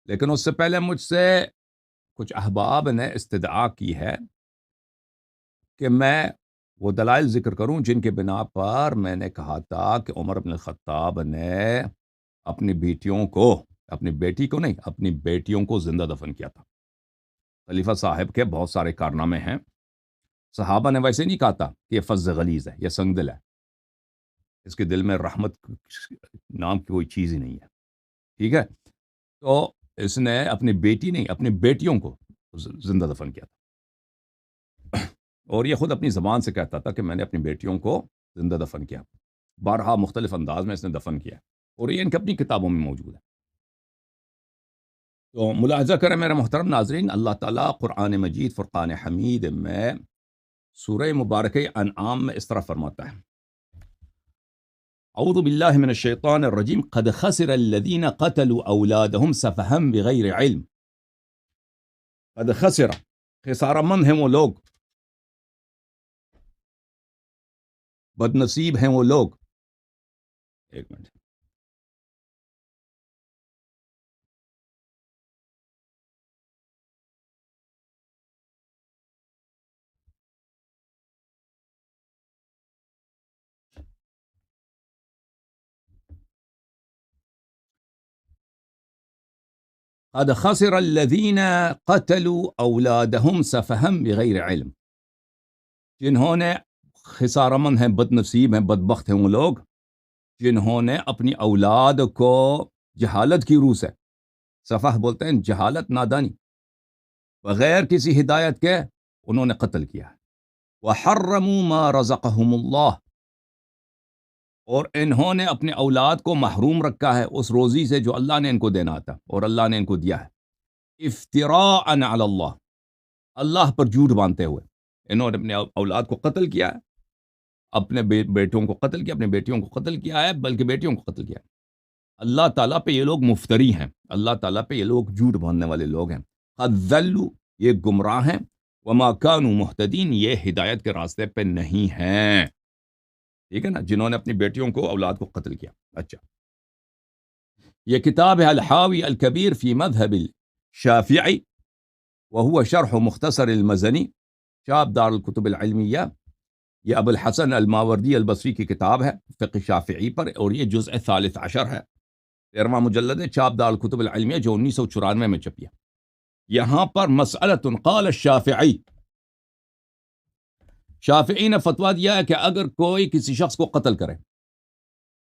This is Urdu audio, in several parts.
لیکن اس سے پہلے مجھ سے کچھ احباب نے استدعا کی ہے کہ میں وہ دلائل ذکر کروں جن کے بنا پر میں نے کہا تھا کہ عمر بن الخطاب نے اپنی بیٹیوں کو، اپنی بیٹی کو نہیں، اپنی بیٹیوں کو زندہ دفن کیا تھا۔ خلیفہ صاحب کے بہت سارے کارنامے ہیں، صحابہ نے ویسے نہیں کہا تھا کہ یہ فظ غلیظ ہے، یہ سنگ دل ہے، اس کے دل میں رحمت نام کی کوئی چیز ہی نہیں ہے، ٹھیک ہے؟ تو اس نے اپنی بیٹی نہیں، اپنی بیٹیوں کو زندہ دفن کیا تھا، اور یہ خود اپنی زبان سے کہتا تھا کہ میں نے اپنی بیٹیوں کو زندہ دفن کیا، بارہا مختلف انداز میں اس نے دفن کیا، اور یہ ان کی اپنی کتابوں میں موجود ہے۔ تو ملاحظہ کریں میرے محترم ناظرین، اللہ تعالیٰ قرآن مجید فرقان حمید میں سورہ مبارکہ انعام میں اس طرح فرماتا ہے، اعوذ باللہ من الشیطان الرجیم قد خسر الذین قتلوا اولادہم سفہا بغیر علم۔ قد خسر، خسارہ مند ہیں وہ لوگ، بد نصیب ہیں وہ لوگ۔ ایک منٹ، قد خسر الذین قتلوا اولادہم سفہا بغیر علم، جنہوں نے، خسارہ مند ہیں، بد نصیب ہیں، بدبخت ہیں وہ لوگ جنہوں نے اپنی اولاد کو جہالت کی روح سے، سفہ بولتے ہیں جہالت، نادانی، بغیر کسی ہدایت کے انہوں نے قتل کیا۔ وَحَرَّمُوا مَا رَزَقَهُمُ اللَّهُ، اور انہوں نے اپنے اولاد کو محروم رکھا ہے اس روزی سے جو اللہ نے ان کو دینا تھا اور اللہ نے ان کو دیا ہے، افتراء علی اللہ، اللہ پر جھوٹ باندھتے ہوئے انہوں نے اپنے اولاد کو قتل کیا ہے، اپنے بیٹوں کو قتل کیا، اپنے بیٹیوں کو قتل کیا ہے، بلکہ بیٹیوں کو قتل کیا ہے۔ اللہ تعالیٰ پہ یہ لوگ مفتری ہیں، اللہ تعالیٰ پہ یہ لوگ جھوٹ باندھنے والے لوگ ہیں۔ قد ذلوا، یہ گمراہ ہیں، وما كانوا مہتدین، یہ ہدایت کے راستے پہ نہیں ہیں، ٹھیک ہے نا، جنہوں نے اپنی بیٹیوں کو، اولاد کو قتل کیا۔ اچھا، یہ کتاب ہے الحاوی الکبیر فی مذہب الشافعی وهو شرح مختصر المزنی، شاب دار الکتب العلمیہ، یہ ابو الحسن الماوردی البصری کی کتاب ہے فقہ شافعی پر، اور یہ جزء ثالث عشر ہے، 13واں مجلد ہے، چاپ دار الکتب العلمیہ، جو 1994 میں چھپی ہے۔ یہاں پر مسئلۃ قال الشافعی، شافعی نے فتویٰ دیا ہے کہ اگر کوئی کسی شخص کو قتل کرے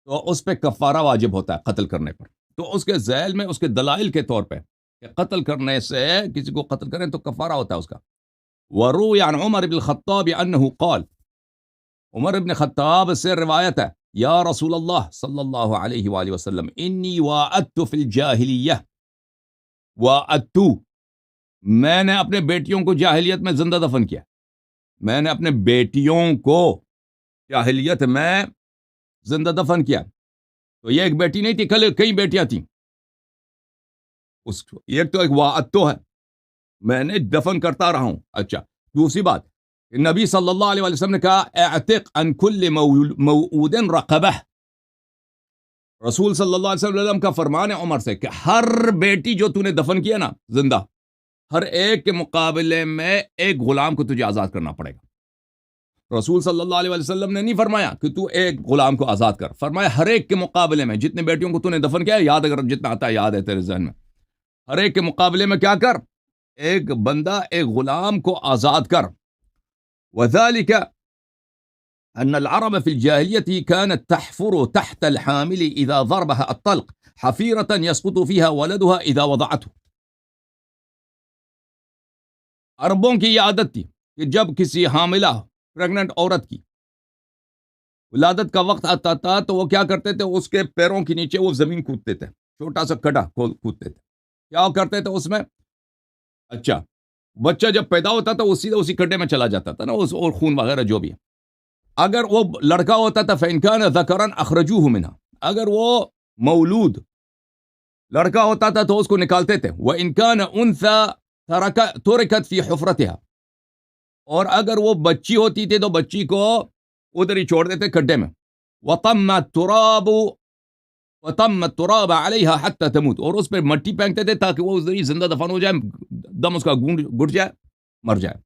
تو اس پہ کفارہ واجب ہوتا ہے قتل کرنے پر، تو اس کے ذیل میں اس کے دلائل کے طور پہ کہ قتل کرنے سے، کسی کو قتل کریں تو کفارہ ہوتا ہے اس کا۔ وروی عن عمر بن الخطاب انہ قال، عمر بن خطاب سے روایت ہے، یا رسول اللہ صلی اللہ علیہ وآلہ وسلم، انی واعدت فی الجاہلیہ، واعدت، میں نے اپنے بیٹیوں کو جاہلیت میں زندہ دفن کیا، میں نے اپنے بیٹیوں کو جاہلیت میں زندہ دفن کیا۔ تو یہ ایک بیٹی نہیں تھی، کئی بیٹیاں تھیں، ایک تو ایک واعدت ہے، میں نے دفن کرتا رہا ہوں۔ اچھا، دوسری بات، نبی صلی اللہ علیہ وسلم نے کہا اعتق عن کل موعود رقبہ، رسول صلی اللہ علیہ وسلم کا فرمان ہے عمر سے کہ ہر بیٹی جو تو نے دفن کیا نا زندہ، ہر ایک کے مقابلے میں ایک غلام کو تجھے آزاد کرنا پڑے گا۔ رسول صلی اللہ علیہ وسلم نے نہیں فرمایا کہ تو ایک غلام کو آزاد کر، فرمایا ہر ایک کے مقابلے میں، جتنے بیٹیوں کو تو نے دفن کیا، یاد اگر جتنا آتا ہے یاد ہے تیرے ذہن میں، ہر ایک کے مقابلے میں کیا کر، ایک بندہ، ایک غلام کو آزاد کر۔ وذلك أن العرب في الجاهلية كانت تحفر تحت الحامل إذا ضربها الطلق حفيرة يسقط فيها ولدها إذا وضعته، عربوں کی یہ عادت تھی کہ جب کسی حاملہ پریگننٹ عورت کی ولادت کا وقت آتا تھا تو وہ کیا کرتے تھے، اس کے پیروں کے نیچے وہ زمین کودتے تھے، چھوٹا سا کڑا کودتے تھے، کیا کرتے تھے اس میں، اچھا، بچہ جب پیدا ہوتا تھا وہ سیدھا اسی کھڈے میں چلا جاتا تھا نا، اور خون وغیرہ جو بھی ہے۔ اگر وہ لڑکا ہوتا تھا فَإِنْ كَانَ ذَكَرًا أَخْرَجُوهُ مِنْهَا، اگر وہ مولود لڑکا ہوتا تھا تو اس کو نکالتے تھے، وَإِنْ كَانَ أُنْثَى تُرِكَتْ فِي حُفْرَتِهَا، اور اگر وہ بچی ہوتی تھی تو بچی کو ادھر ہی چھوڑ دیتے کھڈے میں۔ وَطَمَّ التُّرَابُ وَطَمَّ التُّرَابَ عَلَيْهَا حَتَّى تَمُوتُ، اور اس پہ مٹی پھینکتے تھے تاکہ وہ ذریعے زندہ دفن ہو جائے، دم اس کا گھٹ جائے، مر جائے.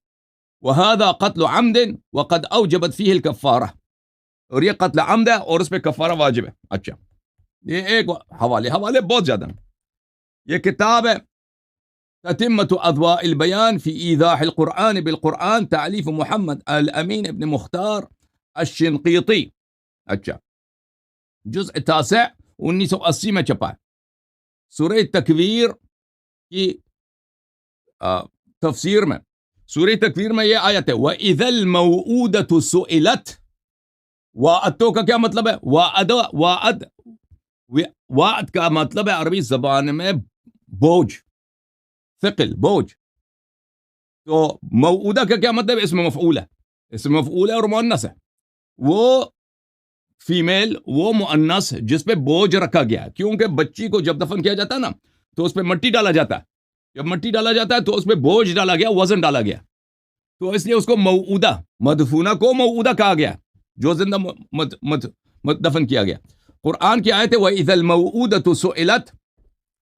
وَهَذَا قَتْلُ عَمْدٍ وَقَدْ أَوْجَبَتْ فِيهِ الْكَفَّارَةَ، اور یہ قتل عمد ہے اور اس پہ کفارہ واجب ہے. اچھا، یہ ایک حوالے بہت زیادہ ہیں. یہ کتاب ہے تتمت اضواء البیان فی ایضاح القرآن بالقرآن، تالیف محمد الامین ابن مختار الشنقیطی. اچھا، جزء 9 1980 میں چھپا ہے. سورہ تکویر کی تفسیر میں، سورہ تکویر میں یہ آیت ہے وَإِذَا الْمَوْءُودَةُ سُئِلَتْ. وَعَدْتُ کا کیا مطلب ہے؟ وعد کا مطلب ہے عربی زبان میں بوجھ، ثقل، بوجھ. تو موعودہ کا کیا مطلب ہے؟ اسم مفعول ہے، اسم مفعول ہے اور مؤنث ہے. وہ فیمیل، وہ مؤنث جس پہ بوجھ رکھا گیا ہے، کیونکہ بچی کو جب دفن کیا جاتا ہے نا تو اس پہ مٹی ڈالا جاتا ہے. جب مٹی ڈالا جاتا ہے تو اس پہ بوجھ ڈالا گیا، وزن ڈالا گیا، تو اس لیے اس کو موعودہ، مدفونہ کو موعودہ کہا گیا، جو زندہ دفن کیا گیا. قرآن کی آیت ہے وَإِذَا الْمَوْءُودَةُ سُئِلَتْ،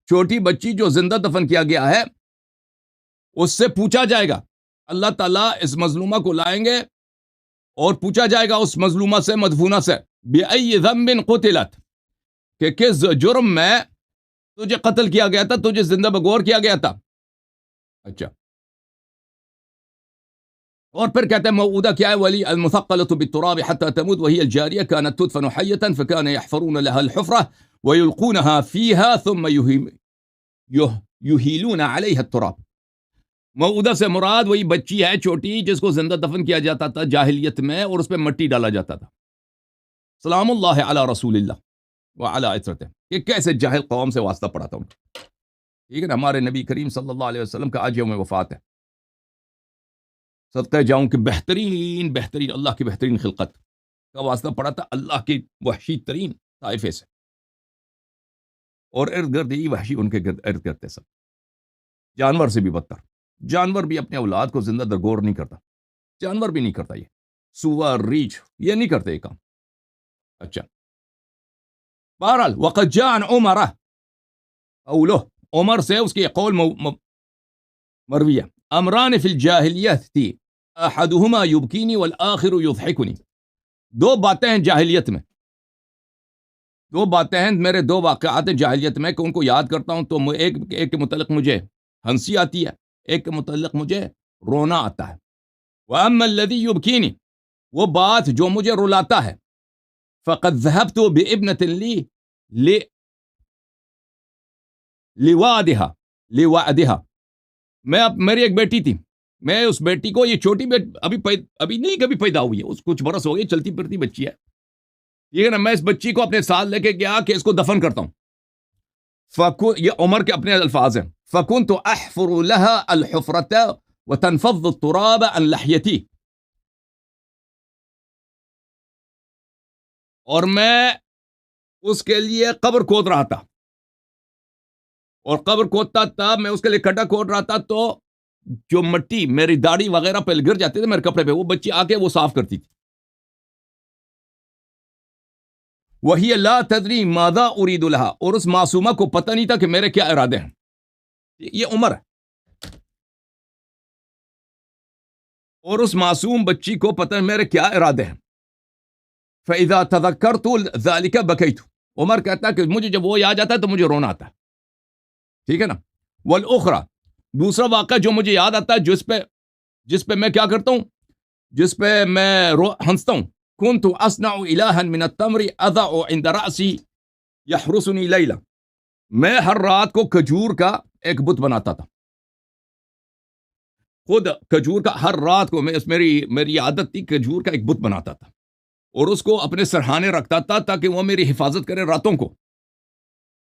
چھوٹی بچی جو زندہ دفن کیا گیا ہے اس سے پوچھا جائے گا. اللہ تعالیٰ اس مظلومہ کو لائیں گے اور پوچھا جائے گا اس مظلومہ سے، مدفونہ سے، بِأَيِّ ذَنبٍ قُتِلَتْ، کہ کس جرم میں تجھے قتل کیا گیا تھا، تجھے زندہ بگور کیا گیا تھا. اچھا، اور پھر کہتے ہیں موعودہ کیا ہے؟ ولی المثقلۃ بالتراب حتى تموت وهي الجاریہ كانت تدفن حیۃ فكان يحفرون لها الحفرة ويلقونها فيها ثم يهيلون عليها التراب. موعودہ سے مراد وہی بچی ہے چھوٹی جس کو زندہ دفن کیا جاتا تھا جاہلیت میں اور اس پہ مٹی ڈالا جاتا تھا. سلام اللہ علی رسول اللہ وعلی عترتہ. کہ کیسے جاہل قوم سے واسطہ پڑا تھا ان کو. ٹھیک ہے نا، ہمارے نبی کریم صلی اللہ علیہ وسلم کا آج یوم وفات ہے. صدقہ جاؤں کہ بہترین اللہ کی بہترین خلقت کا واسطہ پڑا تھا اللہ کی وحشی ترین طائفے سے، اور ارد گرد یہی وحشی ان کے ارد گرد سب، جانور سے بھی بدتر. جانور بھی اپنے اولاد کو زندہ درگور نہیں کرتا، جانور بھی نہیں کرتا، یہ سور، ریچھ، یہ نہیں کرتے یہ کام. اچھا، بہرحال وقد جاء عن عمر، قولہ، عمر سے اس کی قول مرویہ، امران فی الجاہلیہ تھی، احدہما یبکینی والآخر یضحکنی. دو باتیں ہیں جاہلیت میں، دو باتیں ہیں میرے، دو واقعات ہیں جاہلیت میں کہ ان کو یاد کرتا ہوں تو ایک کے متعلق مجھے ہنسی آتی ہے، ایک کے متعلق مجھے رونا آتا ہے. وَأَمَّا الَّذِي يُبْكِينِ، وہ بات جو مجھے رلاتا ہے، فَقَدْ ذَهَبْتُ بِإِبْنَةٍ لِي لِوَعْدِهَا، میں میری ایک بیٹی تھی، میں اس بیٹی کو، یہ چھوٹی ابھی نہیں کبھی پیدا ہوئی ہے، اس کچھ برس ہو گئی، چلتی پھرتی بچی ہے، یہ نا، میں اس بچی کو اپنے ساتھ لے کے گیا کہ اس کو دفن کرتا ہوں. یہ عمر کے اپنے الفاظ ہیں. فَكُنْتُ أَحْفُرُ لَهَا الْحُفْرَةَ وَتَنْفَضُّ التُّرَابَ عَنْ لَحْيَتِي، اور میں اس کے لیے قبر کھود رہا تھا، اور قبر کھودتا تھا، میں اس کے لیے کھڈا کھود رہا تھا، تو جو مٹی میری داڑھی وغیرہ پہ گر جاتی تھی میرے کپڑے پہ، وہ بچی آ کے وہ صاف کرتی تھی. وَهِيَ لَا تَدْرِي مَاذَا أُرِيدُ لَهَا، اور اس معصومہ کو پتہ نہیں تھا کہ میرے کیا ارادے ہیں. یہ عمر ہے، اور اس معصوم بچی کو پتہ ہے میرے کیا ارادے ہیں. فَإِذَا تَذَكَّرْتُ ذَلِكَ بَكَيْتُ، عمر کہتا ہے کہ مجھے جب وہ یاد آتا ہے تو مجھے رونا آتا ہے. ٹھیک ہے نا. والأخرى، دوسرا واقعہ جو مجھے یاد آتا ہے، جس پہ میں کیا کرتا ہوں، جس پہ میں ہنستا ہوں. كنت أصنع إلها من التمر أضع عند رأسي يحرسني ليلا، میں ہر رات کو کھجور کا ایک بت بناتا تھا، خود کھجور کا، ہر رات کو میری عادت تھی کھجور کا ایک بت بناتا تھا، اور اس کو اپنے سرہانے رکھتا تھا تاکہ وہ میری حفاظت کرے راتوں کو.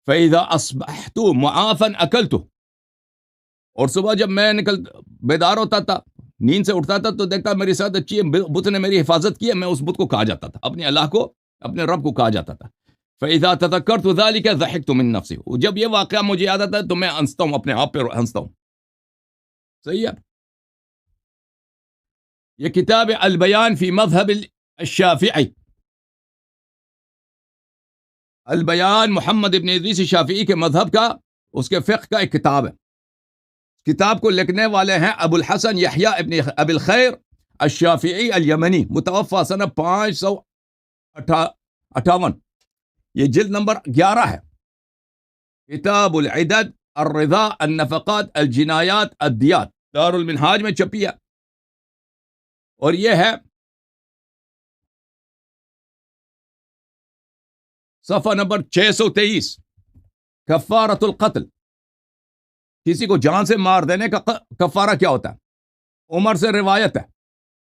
فَإِذَا أَصْبَحْتُ مُعَافًا أَكَلْتُ، اور صبح جب میں بیدار ہوتا تھا، نیند سے اٹھتا تھا، تو دیکھتا میری ساتھ اچھی بت نے میری حفاظت کی ہے، میں اس بت کو کہا جاتا تھا، اپنے اللہ کو، اپنے رب کو کہا جاتا تھا. فَإِذَا تَذَكَّرْتُ ذَلِكَ ضَحِكْتُ مِن نَفْسِي، جب یہ واقعہ مجھے یاد آتا ہے تو میں ہنستا ہوں، اپنے آپ پہ ہنستا ہوں. صحیح ہے. یہ کتاب البیان فی مذہب الشافعی، البیان محمد ابن ادریس شافعی کے مذہب کا، اس کے فقہ کا ایک کتاب ہے. کتاب کو لکھنے والے ہیں ابو الحسن یحییٰ ابن ابی الخیر الشافعی الیمنی، متوفی سنہ 558. یہ جلد نمبر 11 ہے. کتاب العدد الرضا النفقات الجنایات الدیات، دار المنہاج میں چھپی ہے. اور یہ ہے صفحہ نمبر 623. کفارۃ القتل، کسی کو جان سے مار دینے کا کفارہ کیا ہوتا ہے؟ عمر سے روایت ہے،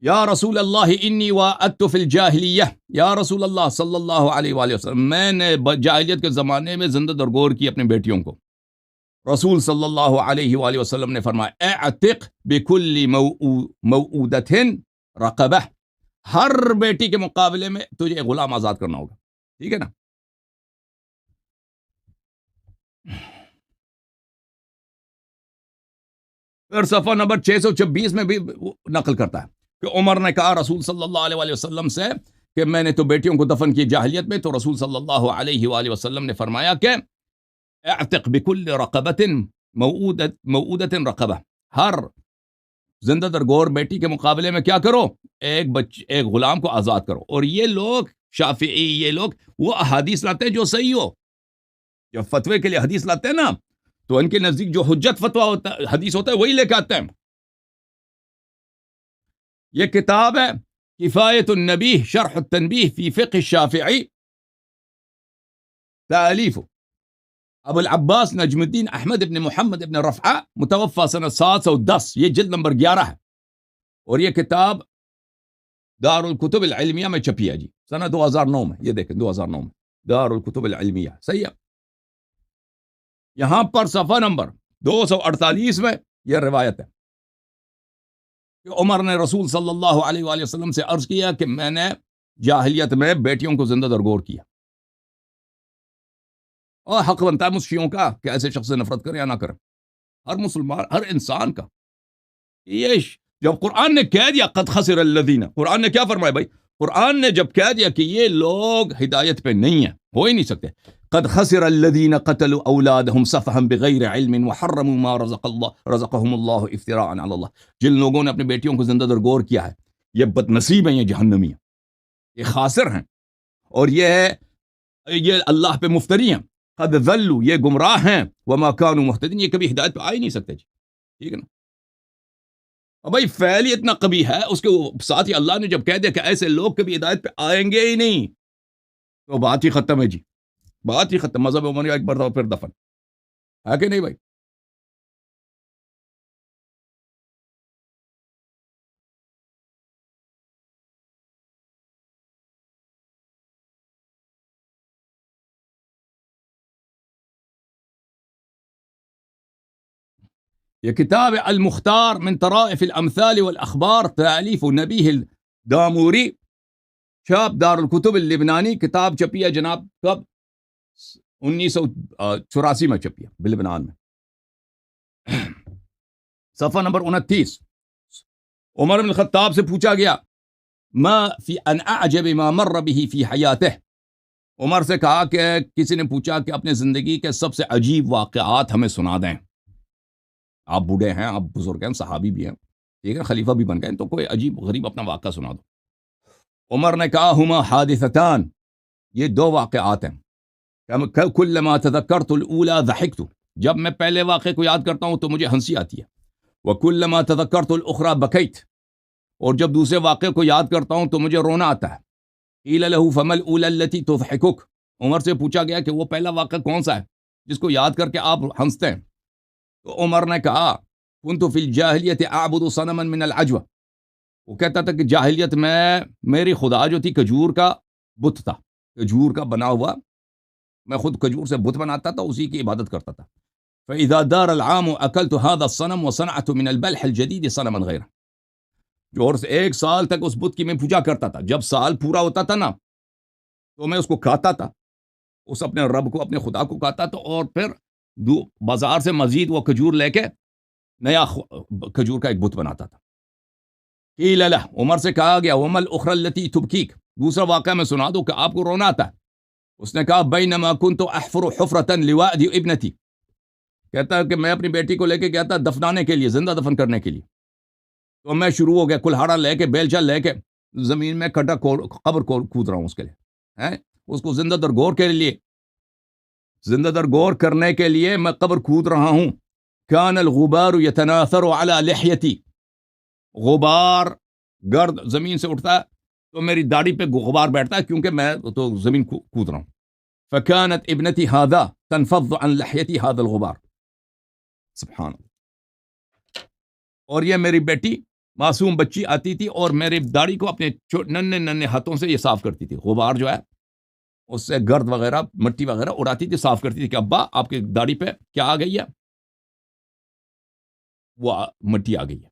یا رسول اللہ انی وعدت فی الجاہلیہ، یا رسول اللہ صلی اللہ علیہ وآلہ وسلم، میں نے جاہلیت کے زمانے میں زندہ درگور کی اپنے بیٹیوں کو. رسول صلی اللہ علیہ وآلہ وسلم نے فرمایا اعتق بکل موعودۃ رقبہ، ہر بیٹی کے مقابلے میں تجھے ایک غلام آزاد کرنا ہوگا. ٹھیک ہے نا؟ پھر صفحہ نمبر 626 میں بھی نقل کرتا ہے کہ عمر نے کہا رسول صلی اللہ علیہ وآلہ وسلم سے کہ میں نے تو بیٹیوں کو دفن کی جاہلیت میں، تو رسول صلی اللہ علیہ وآلہ وسلم نے فرمایا کہ اعتق بکل رقبۃ موعودۃ رقبہ، ہر زندہ درگور بیٹی کے مقابلے میں کیا کرو؟ ایک غلام کو آزاد کرو. اور یہ لوگ شافعی، یہ لوگ وہ احادیث لاتے ہیں جو صحیح ہو. جب فتوے کے لیے حدیث لاتے ہیں نا، تو ان کے نزدیک جو حجت فتویٰ ہوتا ہے، حدیث ہوتا ہے، وہی لے کے آتے ہیں. یہ کتاب ہے کفایت النبیہ شرح التنبیہ فی فقہ الشافعی، تالیف ابو العباس نجم الدین احمد ابن محمد ابن رفعہ، متوفی سنہ 710. یہ جلد نمبر 11 ہے. اور یہ کتاب دار الکتب العلمیہ میں چھپی ہے جی، سنہ 2009 میں. یہ دیکھیں 2009 میں دار الکتب العلمیہ. صحیح ہے. یہاں پر صفحہ نمبر 248 میں یہ روایت ہے کہ عمر نے رسول صلی اللہ علیہ وآلہ وسلم سے عرض کیا کہ میں نے جاہلیت میں بیٹیوں کو زندہ درگور کیا. اور حق بنتا ہے شیعوں کا کہ ایسے شخص سے نفرت کرے یا نہ کرے، ہر مسلمان، ہر انسان کا. یہ جب قرآن نے کہہ دیا قد خسر الذین، قرآن نے کیا فرمایا بھائی؟ قرآن نے جب کہہ دیا کہ یہ لوگ ہدایت پہ نہیں ہیں، ہو ہی نہیں سکتے. قد خسر الذین قتلوا اولادہم سفہا بغیر علم وحرموا ما رزقہم اللہ افتراء علی اللہ. جن لوگوں نے اپنے بیٹیوں کو زندہ درگور کیا ہے، یہ بدنصیب ہیں، یہ جہنمی ہیں، یہ خاسر ہیں، اور یہ اللہ پہ مفتری ہیں. قد ضلوا، یہ گمراہ ہیں، وما كانوا مہتدین، یہ کبھی ہدایت پہ آ ہی نہیں سکتے جی. ٹھیک ہے نا؟ اور بھائی فعل ہی اتنا قبیح ہے، اس کے ساتھ ہی اللہ نے جب کہہ دیا کہ ایسے لوگ کبھی ہدایت پہ آئیں گے ہی نہیں، تو بات ہی ختم ہے جی، بات ہی ختم. مذہب عمر کا ایک مرتبہ پھر دفن ہے کہ نہیں بھائی؟ یہ کتاب المختار من طرائف الامثال والاخبار، تالیف نبیہ الداموری، چھاپ دار الکتب اللبنانی. کتاب چھپی ہے جناب کب؟ 1984 میں چھپی ہے بلبنان میں. صفحہ نمبر 29. عمر بن الخطاب سے پوچھا گیا ما فی ان اعجب ما مر به فی حیاتہ. عمر سے کہا کہ کسی نے پوچھا کہ اپنے زندگی کے سب سے عجیب واقعات ہمیں سنا دیں. آپ بوڑھے ہیں، آپ بزرگ ہیں، صحابی بھی ہیں، ٹھیک ہے، خلیفہ بھی بن گئے، تو کوئی عجیب غریب اپنا واقعہ سنا دو. عمر نے کہا ہما حادثتان، یہ دو واقعات ہیں. کلما تذکرت الاولی ضحکت، جب میں پہلے واقعے کو یاد کرتا ہوں تو مجھے ہنسی آتی ہے. وکلما تذکرت الاخری بکیت، اور جب دوسرے واقعے کو یاد کرتا ہوں تو مجھے رونا آتا ہے. قیل له فما الاولی التي تضحکک، عمر سے پوچھا گیا کہ وہ پہلا واقعہ کون سا ہے جس کو یاد کر کے آپ ہنستے ہیں؟ تو عمر نے کہا كنت في الجاہلیت اعبد صنما من العجوہ، وہ کہتا تھا کہ جاہلیت میں میری خدا جو تھی کھجور کا بت تھا، کھجور کا بنا ہوا، میں خود کھجور سے بت بناتا تھا، اسی کی عبادت کرتا تھا. فإذا دار العام اکلت هذا الصنم وصنعت من البلح الجديد صنما غیرہ، جو اور ایک سال تک اس بت کی میں پوجا کرتا تھا. جب سال پورا ہوتا تھا نا تو میں اس کو کھاتا تھا، اس اپنے رب کو، اپنے خدا کو کھاتا تھا، اور پھر بازار سے مزید وہ کھجور لے کے نیا کھجور کا ایک بت بناتا تھا. قیل له، عمر سے کہا گیا وما الاخری التي تبکیک، دوسرا واقعہ میں سنا دو کہ آپ کو رونا آتا ہے. اس نے کہا بینما کنت احفر حفرة لوأد ابنتی، کہتا ہے کہ میں اپنی بیٹی کو لے کے گیا تھا دفنانے کے لیے، زندہ دفن کرنے کے لیے، تو میں شروع ہو گیا کلہاڑا لے کے، بیلچا لے کے زمین میں کھڈا قبر کو کھود رہا ہوں اس کے لیے، ہیں اس کو زندہ درگور کے لیے، زندہ درگور کرنے کے لیے میں قبر کھود رہا ہوں۔ کان الغبار یتناثر علی لحیتی، غبار گرد زمین سے اٹھتا ہے تو میری داڑھی پہ غبار بیٹھتا ہے کیونکہ میں تو زمین کود رہا ہوں۔ فکانت ابنتی هذا تنفض عن لحیتی هذا الغبار، سبحان اللہ۔ اور یہ میری بیٹی معصوم بچی آتی تھی اور میری داڑھی کو اپنے ننھے ننھے ہاتھوں سے یہ صاف کرتی تھی، غبار جو ہے اس سے گرد وغیرہ مٹی وغیرہ اڑاتی تھی، صاف کرتی تھی کہ ابا آپ کی داڑھی پہ کیا آ گئی ہے، وہ مٹی آ گئی ہے۔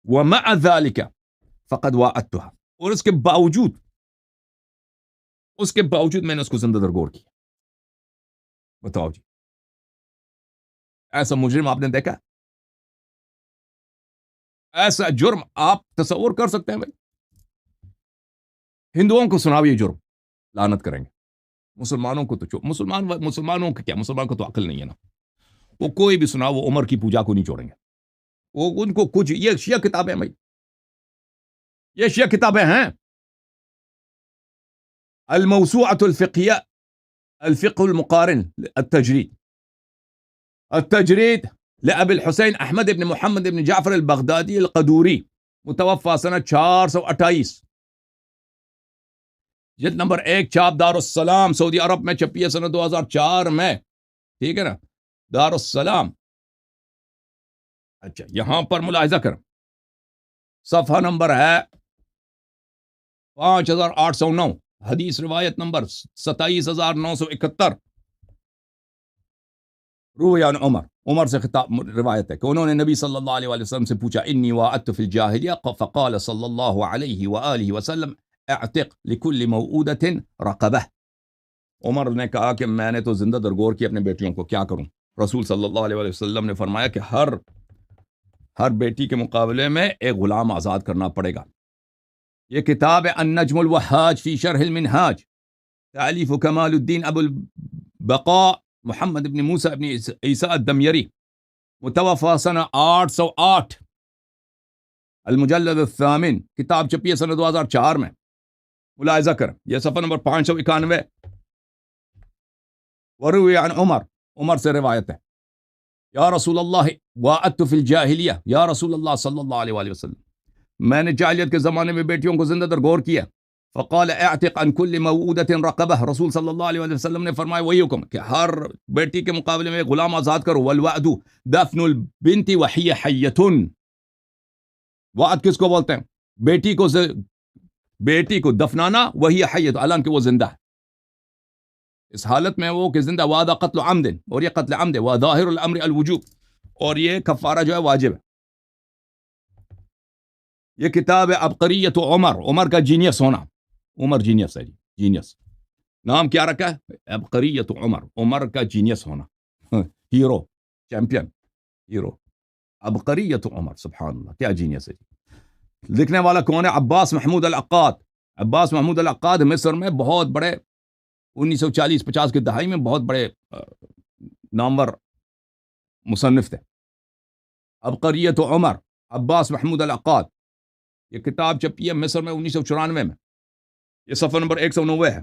وَمَعَ ذَلِكَ فَقَدْ وَاعَدْتُهَا، اور اس کے باوجود میں نے اس کو زندہ درگور کیا۔ بتاؤ جی، ایسا مجرم آپ نے دیکھا؟ ایسا جرم آپ تصور کر سکتے ہیں بھائی؟ ہندوؤں کو سناؤ یہ جرم، لعنت کریں گے۔ مسلمانوں کو تو مسلمانوں کا کیا، مسلمان کو تو عقل نہیں ہے نا، وہ کوئی بھی سناؤ وہ عمر کی پوجا کو نہیں چھوڑیں گے، وہ ان کو کچھ، یہ شیعہ کتابیں بھائی، یہ شیعہ کتابیں ہیں۔ الموسوعة الفقهية، الفقه المقارن، التجريد لأبي الحسين أحمد بن محمد بن جعفر البغدادي القدوري، متوفى سنة 428، جلد نمبر 1، چھاپ دارالسلام سعودی عرب میں چھپی ہے سنہ 2004 میں، ٹھیک ہے نا، دارالسلام۔ اچھا یہاں پر ملاحظہ کریں، صفحہ نمبر ہے 5809، حدیث روایت نمبر 27971، روی عن عمر سے خطاب روایت ہے کہ انہوں نے نبی صلی اللہ علیہ وآلہ وسلم سے پوچھا، انی وعدت فی الجاہلیہ فقال صلی اللہ علیہ وآلہ وسلم اعتق لکل موعودۃ رقبہ، عمر نے کہا کہ میں نے تو زندہ درگور کی اپنے بیٹیوں کو، کیا کروں؟ رسول صلی اللہ علیہ وآلہ وسلم نے فرمایا کہ ہر بیٹی کے مقابلے میں ایک غلام آزاد کرنا پڑے گا۔ یہ کتاب ہے النجم الوہاج فی شرح المنہاج، تالیف کمال الدین ابو البقاء محمد بن موسیٰ بن عیسیٰ الدمیری، متوفى سنہ 808، المجلد الثامن، کتاب چھپی ہے سنہ 2004 میں، ملاحظہ کریں، یہ صفحہ نمبر 591۔ وروی عن عمر سے روایت ہے، یا رسول اللہ وعدت فی الجاہلیہ، یا رسول اللہ صلی اللہ علیہ وآلہ وسلم، میں نے جاہلیت کے زمانے میں بیٹیوں کو زندہ درگور کیا۔ فقال اعتق عن كل موعودۃ رقبہ، رسول صلی اللہ علیہ وآلہ وسلم نے فرمایا وہی حکم کہ ہر بیٹی کے مقابلے میں غلام آزاد کرو۔ والوعد دفن البنت وہی حیۃ، وعد کس کو بولتے ہیں؟ بیٹی کو دفنانا، وہی حیۃ، حالانکہ وہ زندہ ہے، اس حالت میں وہ کہ زندہ، وعدہ قتل عمد، اور یہ قتل عمد ہے، وظاہر الامر الوجوب، اور یہ کفارہ جو ہے واجب ہے۔ یہ کتاب ہے عبقریت عمر کا جینیس ہونا، عمر جینیس ہے جی، جینیس، نام کیا رکھا ہے؟ عبقریت عمر کا جینیس ہونا، ہیرو، چیمپئن، ہیرو، عبقریت عمر، سبحان اللہ، کیا جینیس ہے جی۔ لکھنے والا کون ہے؟ عباس محمود العقاد۔ عباس محمود العقاد مصر میں بہت بڑے 1940-50 کی دہائی میں بہت بڑے نامور مصنف تھے۔ عبقریت عمر، عباس محمود العقاد، یہ کتاب چھپی ہے مصر میں 1994 میں، یہ صفحہ نمبر 190 ہے۔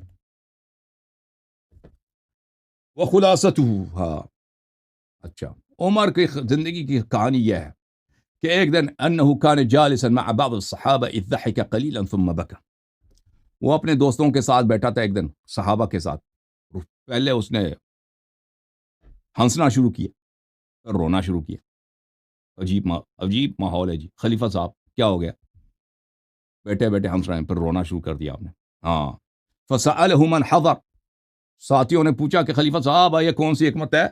وخلاصتہ، ہاں اچھا، عمر کی زندگی کی کہانی یہ ہے کہ ایک دن انہ کان جالسا مع بعض الصحابہ اذ ضحک قلیلا ثم بکا، وہ اپنے دوستوں کے ساتھ بیٹھا تھا ایک دن، صحابہ کے ساتھ، پہلے اس نے ہنسنا شروع کیا، پھر رونا شروع کیا، عجیب ماحول ہے جی، خلیفہ صاحب کیا ہو گیا؟ بیٹھے بیٹھے ہنس رہے ہیں، پھر رونا شروع کر دیا آپ نے، ہاں۔ فسألہ من حضر، ساتھیوں نے پوچھا کہ خلیفہ صاحب یہ کون سی حکمت ہے،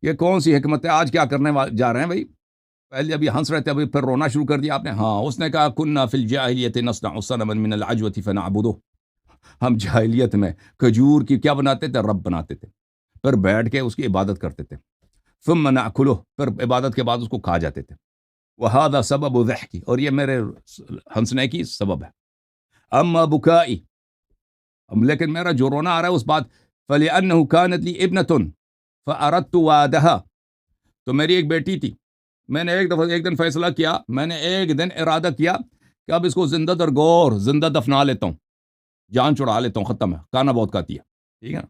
یہ کون سی حکمت ہے، آج کیا کرنے جا رہے ہیں بھائی؟ پہلے ابھی ہنس رہے تھے، ابھی پھر رونا شروع کر دیا آپ نے، ہاں۔ اس نے کہا کنا فی الجاہلیۃ نصنع صنما من العجوۃ فنعبدہ، ہم جاہلیت میں کھجور کی کیا بناتے تھے؟ رب بناتے تھے، پھر بیٹھ کے اس کی عبادت کرتے تھے، ثم ناکلہ، پھر عبادت کے بعد اس کو کھا جاتے تھے، وہذا سبب ضحکی، اور یہ میرے ہنسنے کی سبب ہے، اما بکائی، لیکن میرا جو رونا آ رہا ہے اس بات فَلِأَنَّهُ كَانَتْ لِي ابْنَةٌ فَأَرَدْتُ وَعْدَهَا، تو میری ایک بیٹی تھی، میں نے ایک دن فیصلہ کیا، میں نے ایک دن ارادہ کیا کہ اب اس کو زندہ درگور زندہ دفنا لیتا ہوں، جان چھڑا لیتا ہوں، ختم ہے، کانا بہت کھاتی ہے، ٹھیک ہے نا،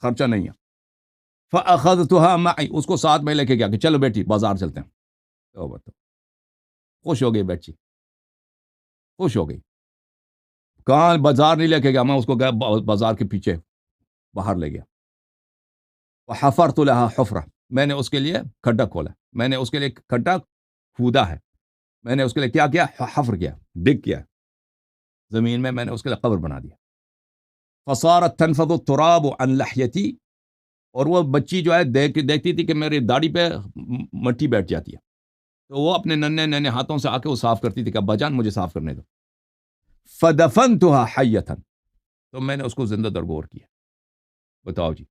خرچہ نہیں ہے۔ فَأَخَذْتُهَا مَعِي، اس کو ساتھ میں لے کے گیا کہ چلو بیٹی بازار چلتے ہیں۔ تو بتاؤ، خوش ہو گئی بیٹی، خوش ہو گئی، کہاں بازار نہیں لے کے گیا، میں اس کو گیا بازار کے پیچھے باہر لے گیا۔ وَحَفَرْتُ لَهَا حُفْرَةً، میں نے اس کے لیے کھڈا کھولا، میں نے اس کے لیے کھڈا کھودا ہے، میں نے اس کے لیے کیا کیا، حفر کیا، ڈگ کیا زمین میں نے اس کے لیے قبر بنا دیا۔ فصارت تنفض التراب عن لحیتی، اور وہ بچی جو ہے دیکھتی تھی کہ میری داڑھی پہ مٹی بیٹھ جاتی ہے، تو وہ اپنے ننے ہاتھوں سے آ کے وہ صاف کرتی تھی کہ ابا جان مجھے صاف کرنے دو۔ فدفنتها حیۃ، تو میں نے اس کو زندہ درگور کیا۔ بتاؤ جی،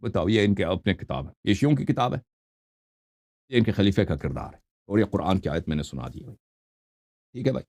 بتاؤ، یہ ان کے اپنے کتاب ہے، یہ شیعوں کی کتاب ہے، یہ ان کے خلیفے کا کردار ہے، اور یہ قرآن کی آیت میں نے سنا دی ہے۔ ٹھیک ہے بھائی۔